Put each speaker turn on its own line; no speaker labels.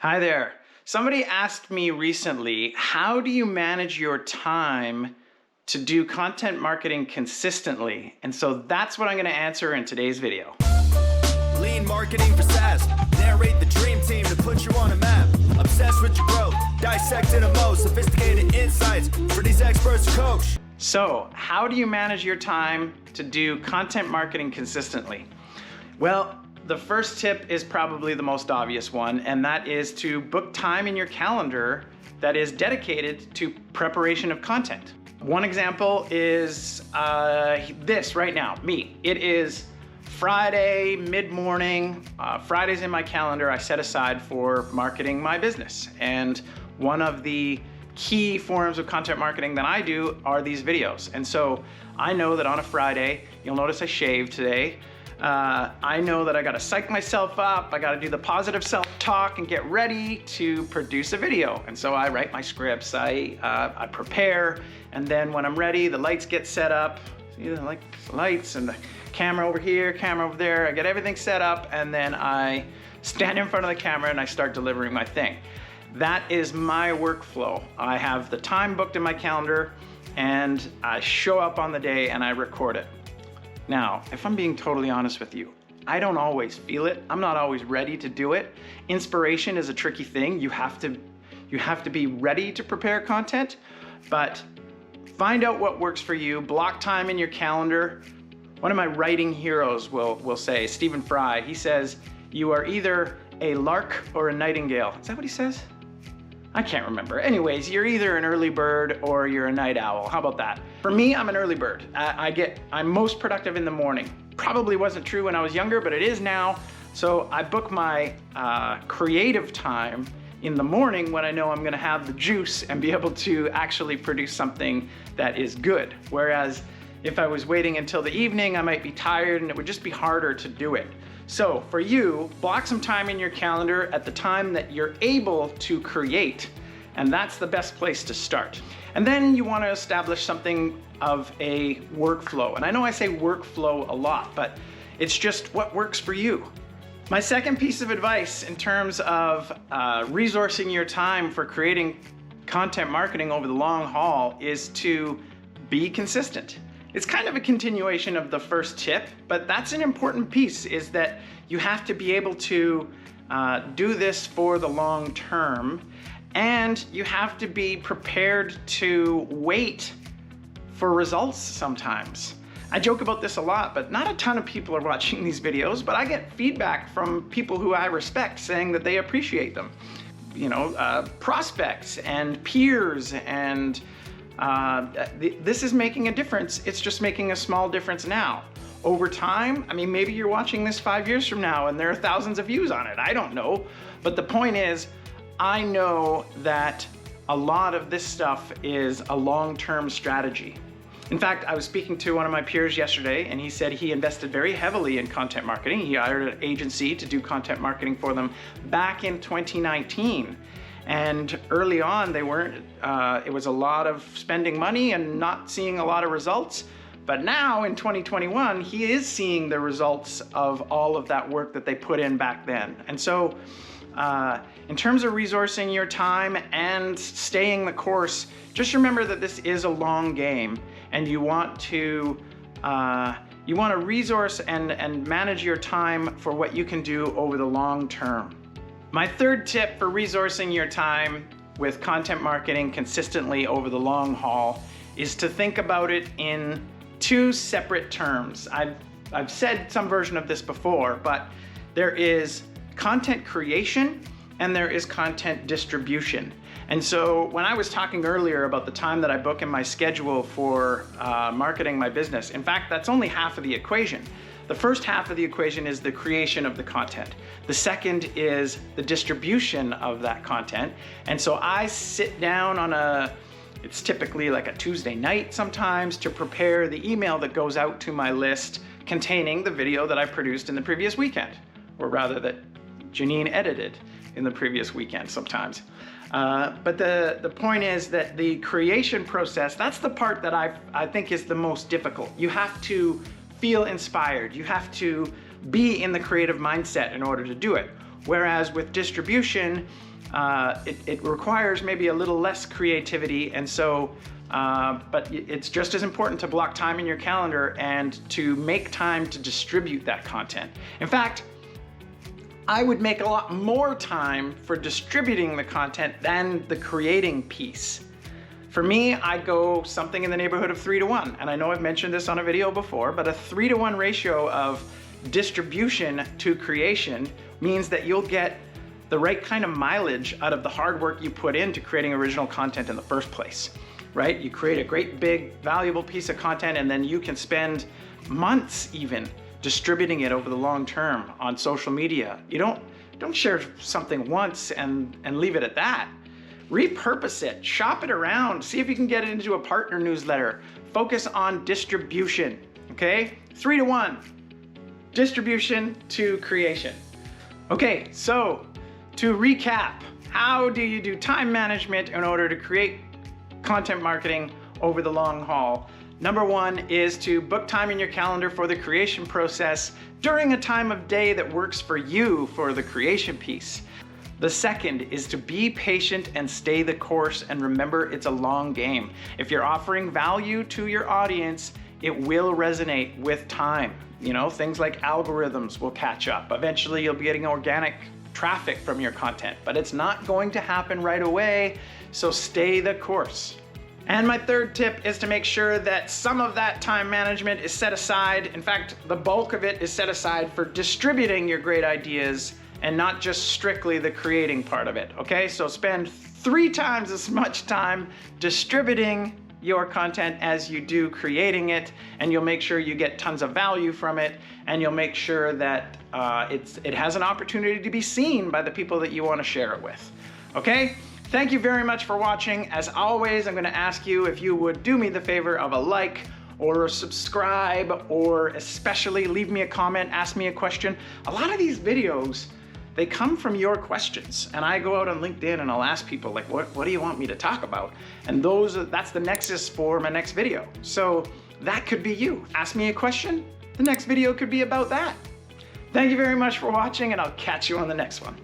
Hi there. Somebody asked me recently, how do you manage your time to do content marketing consistently? And so that's what I'm going to answer in today's video.
Lean marketing for SaaS. Narrate the dream team to put you on a map. Obsessed with your growth. Dissecting the most sophisticated insights for these experts to coach.
So, how do you manage your time to do content marketing consistently? Well, the first tip is probably the most obvious one, and that is to book time in your calendar that is dedicated to preparation of content. One example is this right now, me. It is Friday mid-morning. Friday's in my calendar I set aside for marketing my business. And one of the key forms of content marketing that I do are these videos. And so I know that on a Friday, you'll notice I shaved today. I know that I gotta psych myself up, I gotta do the positive self-talk and get ready to produce a video. And so I write my scripts, I prepare, and then when I'm ready, the lights get set up. See the lights and the camera over here, camera over there. I get everything set up, and then I stand in front of the camera and I start delivering my thing. That is my workflow. I have the time booked in my calendar, and I show up on the day and I record it. Now, if I'm being totally honest with you, I don't always feel it. I'm not always ready to do it. Inspiration is a tricky thing. You have to be ready to prepare content, but find out what works for you. Block time in your calendar. One of my writing heroes will say, Stephen Fry, he says, you are either a lark or a nightingale. Is that what he says? I can't remember. Anyways, you're either an early bird or you're a night owl. How about that? For me, I'm an early bird. I'm most productive in the morning. Probably wasn't true when I was younger, but it is now. So I book my creative time in the morning when I know I'm gonna have the juice and be able to actually produce something that is good. Whereas if I was waiting until the evening, I might be tired and it would just be harder to do it. So for you, block some time in your calendar at the time that you're able to create, and that's the best place to start. And then you want to establish something of a workflow. And I know I say workflow a lot, but it's just what works for you. My second piece of advice in terms of resourcing your time for creating content marketing over the long haul is to be consistent. It's kind of a continuation of the first tip, but that's an important piece, is that you have to be able to do this for the long term, and you have to be prepared to wait for results sometimes. I joke about this a lot, but not a ton of people are watching these videos, but I get feedback from people who I respect saying that they appreciate them. You know, prospects and peers, and this is making a difference. It's just making a small difference now. Over time, I mean, maybe you're watching this 5 years from now and there are thousands of views on it. I don't know. But the point is, I know that a lot of this stuff is a long-term strategy. In fact, I was speaking to one of my peers yesterday, and he said he invested very heavily in content marketing. He hired an agency to do content marketing for them back in 2019. And early on, they weren't, it was a lot of spending money and not seeing a lot of results. But now in 2021, he is seeing the results of all of that work that they put in back then. And so in terms of resourcing your time and staying the course, just remember that this is a long game, and you want to resource and manage your time for what you can do over the long term. My third tip for resourcing your time with content marketing consistently over the long haul is to think about it in two separate terms. I've said some version of this before, but there is content creation and there is content distribution. And so when I was talking earlier about the time that I book in my schedule for marketing my business, in fact, that's only half of the equation. The first half of the equation is the creation of the content. The second is the distribution of that content. And so I sit down on it's typically like a Tuesday night sometimes, to prepare the email that goes out to my list containing the video that I produced in the previous weekend, or rather that Janine edited in the previous weekend sometimes. But the point is that the creation process, that's the part that I think is the most difficult. You have to feel inspired. You have to be in the creative mindset in order to do it. Whereas with distribution, it requires maybe a little less creativity, and so but it's just as important to block time in your calendar and to make time to distribute that content. In fact, I would make a lot more time for distributing the content than the creating piece. For me, I go something in the neighborhood of 3-to-1, and I know I've mentioned this on a video before, but a 3-to-1 ratio of distribution to creation means that you'll get the right kind of mileage out of the hard work you put into creating original content in the first place, right? You create a great, big, valuable piece of content, and then you can spend months even distributing it over the long term on social media. You don't share something once and leave it at that. Repurpose it, shop it around, see if you can get it into a partner newsletter. Focus on distribution, okay? 3-to-1, distribution to creation. Okay, so to recap, how do you do time management in order to create content marketing over the long haul? Number 1 is to book time in your calendar for the creation process during a time of day that works for you for the creation piece. The second is to be patient and stay the course, and remember, it's a long game. If you're offering value to your audience, it will resonate with time. You know, things like algorithms will catch up. Eventually you'll be getting organic traffic from your content, but it's not going to happen right away, so stay the course. And my third tip is to make sure that some of that time management is set aside. In fact, the bulk of it is set aside for distributing your great ideas and not just strictly the creating part of it, okay? So spend 3 times as much time distributing your content as you do creating it, and you'll make sure you get tons of value from it, and you'll make sure that it has an opportunity to be seen by the people that you want to share it with, okay? Thank you very much for watching. As always, I'm gonna ask you if you would do me the favor of a like or a subscribe, or especially leave me a comment, ask me a question. A lot of these videos, they come from your questions, and I go out on LinkedIn and I'll ask people like, what do you want me to talk about? And that's the nexus for my next video. So that could be you. Ask me a question, the next video could be about that. Thank you very much for watching, and I'll catch you on the next one.